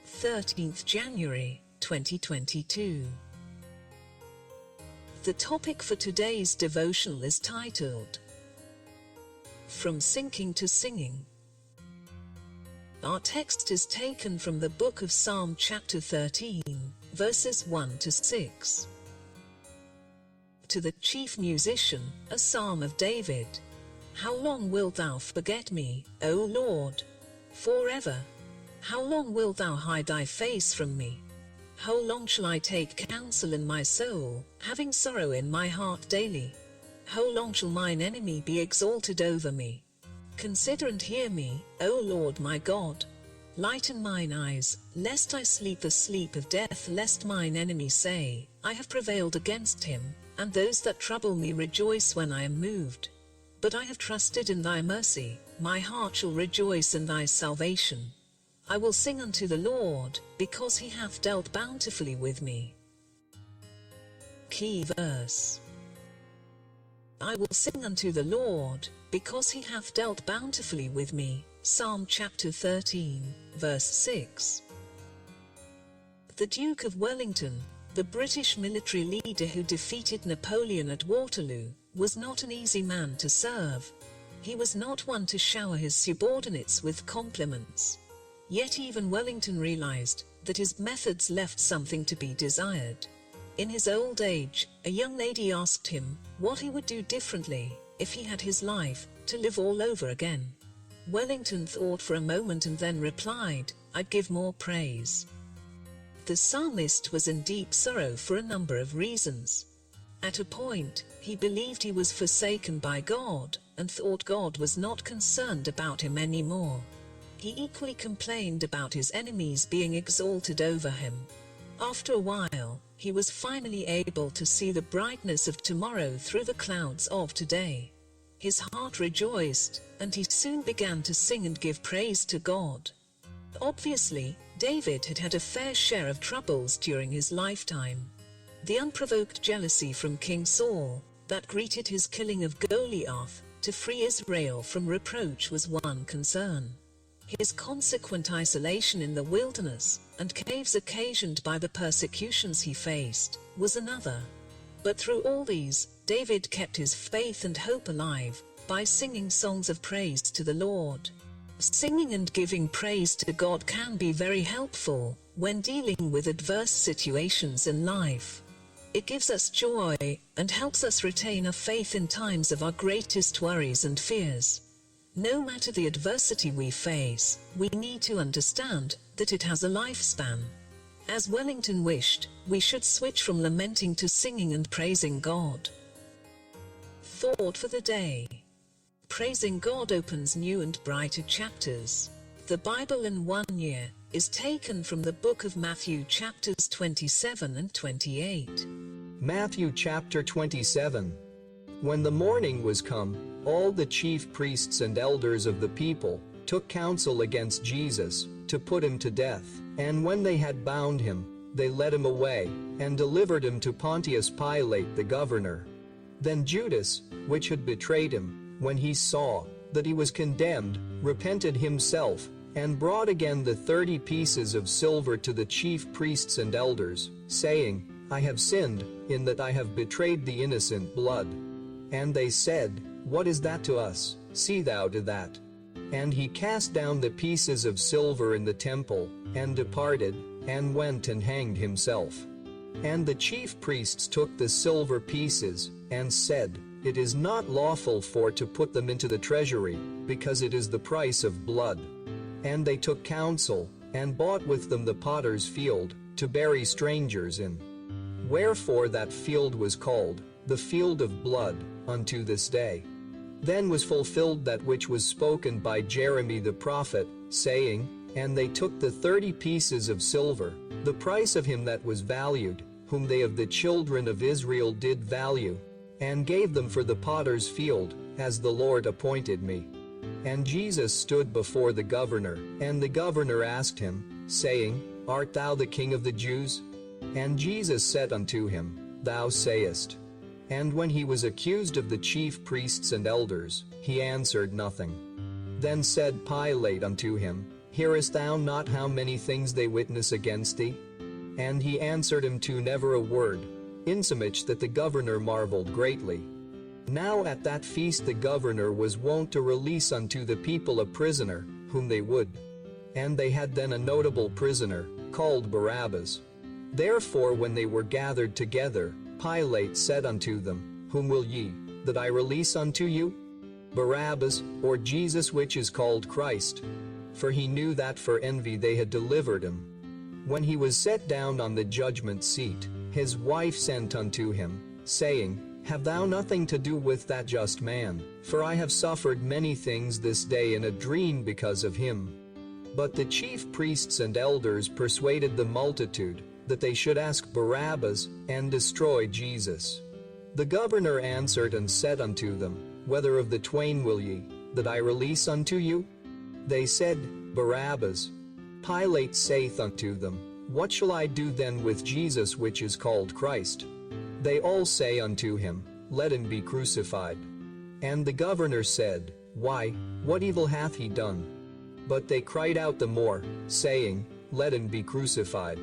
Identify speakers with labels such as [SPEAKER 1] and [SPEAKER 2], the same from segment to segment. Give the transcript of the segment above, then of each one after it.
[SPEAKER 1] 13th January 2022. The topic for today's devotional is titled, From Sinking to Singing. Our text is taken from the book of Psalm chapter 13, verses 1 to 6. To the chief musician, a psalm of David. How long wilt thou forget me, O Lord? Forever. How long wilt thou hide thy face from me? How long shall I take counsel in my soul, having sorrow in my heart daily? How long shall mine enemy be exalted over me? Consider and hear me, O Lord my God. Lighten mine eyes, lest I sleep the sleep of death, lest mine enemy say, I have prevailed against him, and those that trouble me rejoice when I am moved. But I have trusted in thy mercy, my heart shall rejoice in thy salvation. I will sing unto the Lord, because he hath dealt bountifully with me. Key verse. I will sing unto the Lord, because he hath dealt bountifully with me. Psalm chapter 13, verse 6. The Duke of Wellington, the British military leader who defeated Napoleon at Waterloo, was not an easy man to serve. He was not one to shower his subordinates with compliments. Yet even Wellington realized that his methods left something to be desired. In his old age, a young lady asked him what he would do differently if he had his life to live all over again. Wellington thought for a moment and then replied, I'd give more praise. The psalmist was in deep sorrow for a number of reasons. At a point, he believed he was forsaken by God and thought God was not concerned about him anymore. He equally complained about his enemies being exalted over him. After a while, he was finally able to see the brightness of tomorrow through the clouds of today. His heart rejoiced, and he soon began to sing and give praise to God. Obviously, David had had a fair share of troubles during his lifetime. The unprovoked jealousy from King Saul that greeted his killing of Goliath to free Israel from reproach was one concern. His consequent isolation in the wilderness and caves occasioned by the persecutions he faced was another. But through all these, David kept his faith and hope alive by singing songs of praise to the Lord. Singing and giving praise to God can be very helpful when dealing with adverse situations in life. It gives us joy and helps us retain our faith in times of our greatest worries and fears. No matter the adversity we face, we need to understand that it has a lifespan. As Wellington wished, we should switch from lamenting to singing and praising God. Thought for the day. Praising God opens new and brighter chapters. The Bible in 1 year is taken from the book of Matthew chapters 27 and 28.
[SPEAKER 2] Matthew chapter 27. When the morning was come, all the chief priests and elders of the people took counsel against Jesus, to put him to death. And when they had bound him, they led him away, and delivered him to Pontius Pilate the governor. Then Judas, which had betrayed him, when he saw that he was condemned, repented himself, and brought again the 30 pieces of silver to the chief priests and elders, saying, I have sinned, in that I have betrayed the innocent blood. And they said, What is that to us? See thou to that. And he cast down the pieces of silver in the temple, and departed, and went and hanged himself. And the chief priests took the silver pieces, and said, It is not lawful for to put them into the treasury, because it is the price of blood. And they took counsel, and bought with them the potter's field, to bury strangers in. Wherefore that field was called, the field of blood, unto this day. Then was fulfilled that which was spoken by Jeremy the prophet, saying, And they took the 30 pieces of silver, the price of him that was valued, whom they of the children of Israel did value, and gave them for the potter's field, as the Lord appointed me. And Jesus stood before the governor, and the governor asked him, saying, Art thou the King of the Jews? And Jesus said unto him, Thou sayest. And when he was accused of the chief priests and elders, he answered nothing. Then said Pilate unto him, Hearest thou not how many things they witness against thee? And he answered him to never a word, insomuch that the governor marveled greatly. Now at that feast the governor was wont to release unto the people a prisoner, whom they would. And they had then a notable prisoner, called Barabbas. Therefore when they were gathered together, Pilate said unto them, Whom will ye, that I release unto you? Barabbas, or Jesus which is called Christ? For he knew that for envy they had delivered him. When he was set down on the judgment seat, his wife sent unto him, saying, Have thou nothing to do with that just man, for I have suffered many things this day in a dream because of him. But the chief priests and elders persuaded the multitude, that they should ask Barabbas, and destroy Jesus. The governor answered and said unto them, Whether of the twain will ye, that I release unto you? They said, Barabbas. Pilate saith unto them, What shall I do then with Jesus which is called Christ? They all say unto him, Let him be crucified. And the governor said, Why, what evil hath he done? But they cried out the more, saying, Let him be crucified.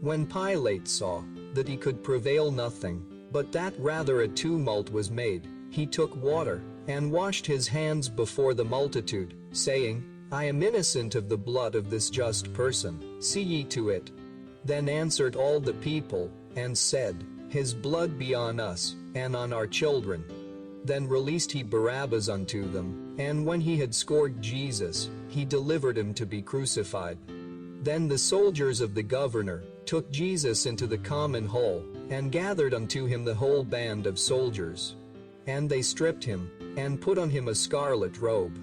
[SPEAKER 2] When Pilate saw that he could prevail nothing, but that rather a tumult was made, he took water, and washed his hands before the multitude, saying, I am innocent of the blood of this just person, see ye to it. Then answered all the people, and said, His blood be on us, and on our children. Then released he Barabbas unto them, and when he had scourged Jesus, he delivered him to be crucified. Then the soldiers of the governor took Jesus into the common hall, and gathered unto him the whole band of soldiers. And they stripped him, and put on him a scarlet robe.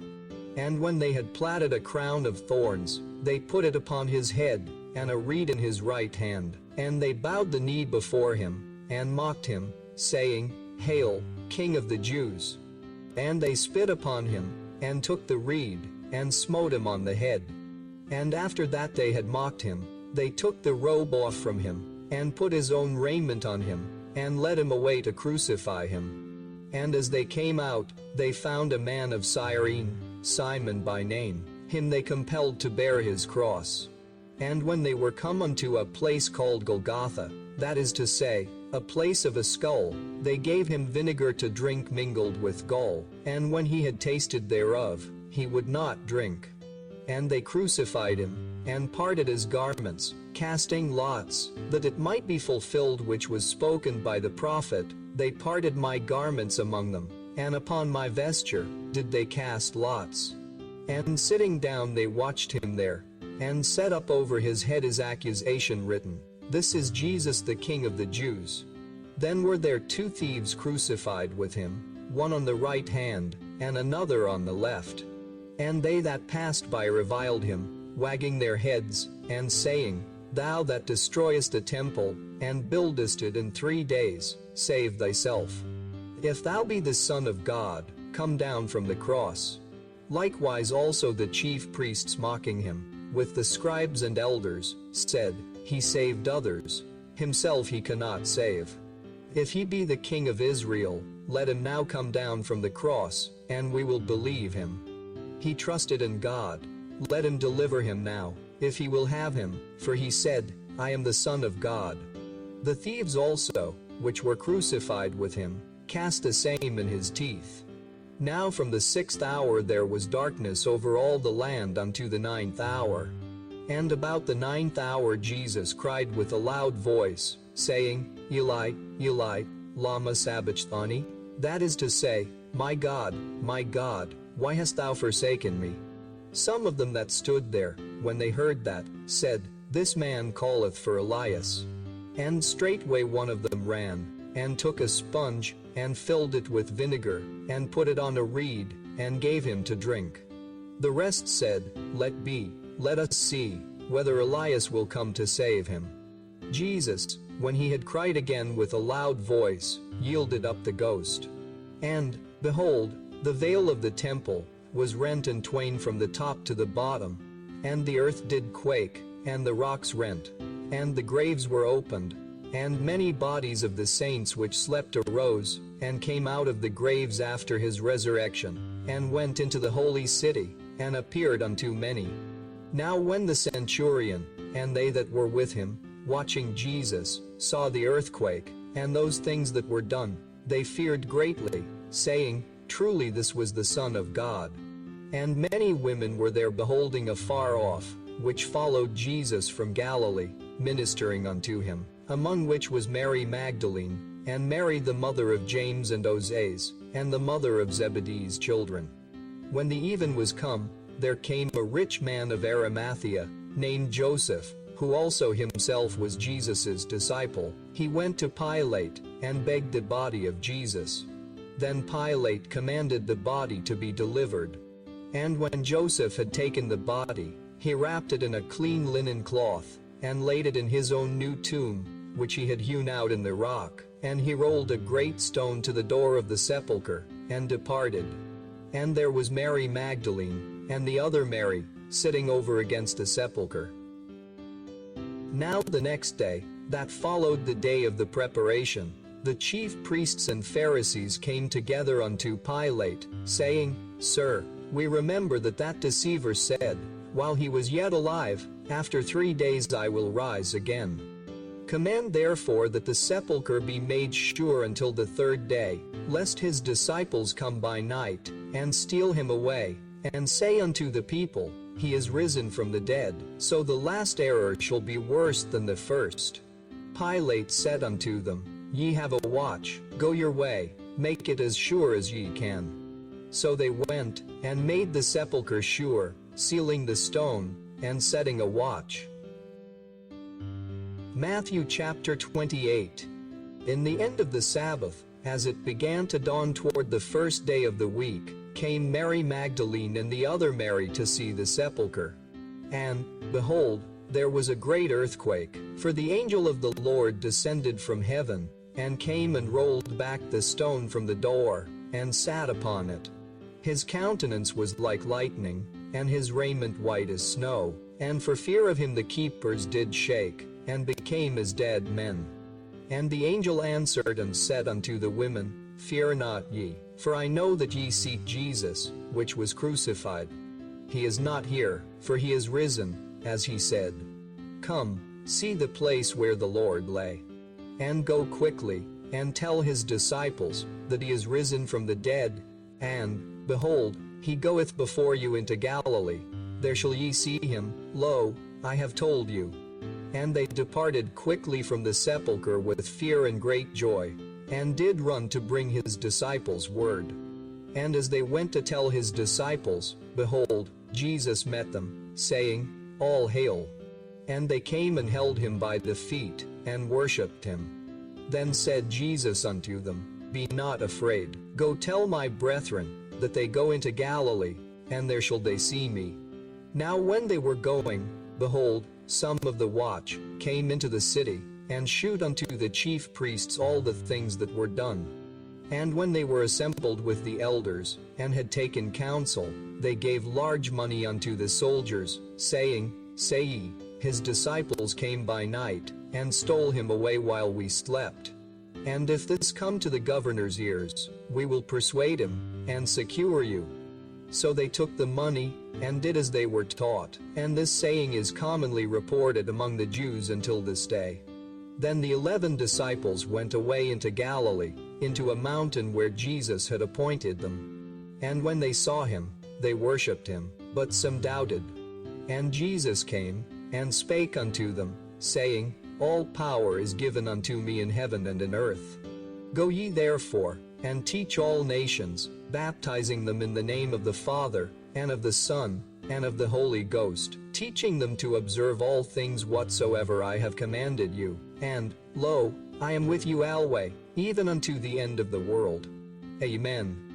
[SPEAKER 2] And when they had platted a crown of thorns, they put it upon his head, and a reed in his right hand. And they bowed the knee before him, and mocked him, saying, Hail, King of the Jews! And they spit upon him, and took the reed, and smote him on the head. And after that they had mocked him, they took the robe off from him, and put his own raiment on him, and led him away to crucify him. And as they came out, they found a man of Cyrene, Simon by name. Him they compelled to bear his cross. And when they were come unto a place called Golgotha, that is to say, a place of a skull, they gave him vinegar to drink mingled with gall, and when he had tasted thereof, he would not drink. And they crucified him, and parted his garments, casting lots, that it might be fulfilled which was spoken by the prophet, They parted my garments among them, and upon my vesture did they cast lots. And sitting down they watched him there, and set up over his head his accusation written, This is Jesus the King of the Jews. Then were there two thieves crucified with him, one on the right hand, and another on the left. And they that passed by reviled him, wagging their heads, and saying, Thou that destroyest a temple, and buildest it in 3 days, save thyself. If thou be the Son of God, come down from the cross. Likewise also the chief priests mocking him, with the scribes and elders, said, He saved others, himself he cannot save. If he be the King of Israel, let him now come down from the cross, and we will believe him. He trusted in God, let him deliver him now, if he will have him, for he said, I am the Son of God. The thieves also, which were crucified with him, cast the same in his teeth. Now from the 6th hour there was darkness over all the land unto the 9th hour. And about the 9th hour Jesus cried with a loud voice, saying, Eli, Eli, lama sabachthani? That is to say, my God, why hast thou forsaken me? Some of them that stood there, when they heard that, said, This man calleth for Elias. And straightway one of them ran, and took a sponge, and filled it with vinegar, and put it on a reed, and gave him to drink. The rest said, Let be, let us see, whether Elias will come to save him. Jesus, when he had cried again with a loud voice, yielded up the ghost. And, behold, the veil of the temple was rent in twain from the top to the bottom, and the earth did quake, and the rocks rent, and the graves were opened, and many bodies of the saints which slept arose, and came out of the graves after his resurrection, and went into the holy city, and appeared unto many. Now when the centurion, and they that were with him, watching Jesus, saw the earthquake, and those things that were done, they feared greatly, saying, Truly this was the Son of God. And many women were there beholding afar off, which followed Jesus from Galilee, ministering unto him, among which was Mary Magdalene, and Mary the mother of James and Joses, and the mother of Zebedee's children. When the even was come, there came a rich man of Arimathea, named Joseph, who also himself was Jesus' disciple. He went to Pilate, and begged the body of Jesus. Then Pilate commanded the body to be delivered. And when Joseph had taken the body, he wrapped it in a clean linen cloth, and laid it in his own new tomb, which he had hewn out in the rock. And he rolled a great stone to the door of the sepulchre, and departed. And there was Mary Magdalene, and the other Mary, sitting over against the sepulchre. Now the next day, that followed the day of the preparation, the chief priests and Pharisees came together unto Pilate, saying, Sir, we remember that deceiver said, while he was yet alive, After 3 days I will rise again. Command therefore that the sepulchre be made sure until the 3rd day, lest his disciples come by night, and steal him away, and say unto the people, He is risen from the dead, so the last error shall be worse than the first. Pilate said unto them, Ye have a watch, go your way, make it as sure as ye can. So they went, and made the sepulchre sure, sealing the stone, and setting a watch. Matthew chapter 28. In the end of the Sabbath, as it began to dawn toward the 1st day of the week, came Mary Magdalene and the other Mary to see the sepulchre. And, behold, there was a great earthquake, for the angel of the Lord descended from heaven, and came and rolled back the stone from the door, and sat upon it. His countenance was like lightning, and his raiment white as snow, and for fear of him the keepers did shake, and became as dead men. And the angel answered and said unto the women, Fear not ye, for I know that ye seek Jesus, which was crucified. He is not here, for he is risen, as he said. Come, see the place where the Lord lay. And go quickly, and tell his disciples, that he is risen from the dead, and, behold, he goeth before you into Galilee. There shall ye see him. Lo, I have told you. And they departed quickly from the sepulchre with fear and great joy, and did run to bring his disciples word. And as they went to tell his disciples, behold, Jesus met them, saying, All hail. And they came and held him by the feet, and worshipped him. Then said Jesus unto them, Be not afraid, go tell my brethren, that they go into Galilee, and there shall they see me. Now when they were going, behold, some of the watch came into the city, and shewed unto the chief priests all the things that were done. And when they were assembled with the elders, and had taken counsel, they gave large money unto the soldiers, saying, Say ye, his disciples came by night, and stole him away while we slept. And if this come to the governor's ears, we will persuade him, and secure you. So they took the money, and did as they were taught, and this saying is commonly reported among the Jews until this day. Then the 11 disciples went away into Galilee, into a mountain where Jesus had appointed them. And when they saw him, they worshipped him, but some doubted. And Jesus came, and spake unto them, saying, All power is given unto me in heaven and in earth. Go ye therefore, and teach all nations, baptizing them in the name of the Father, and of the Son, and of the Holy Ghost, teaching them to observe all things whatsoever I have commanded you. And, lo, I am with you alway, even unto the end of the world. Amen.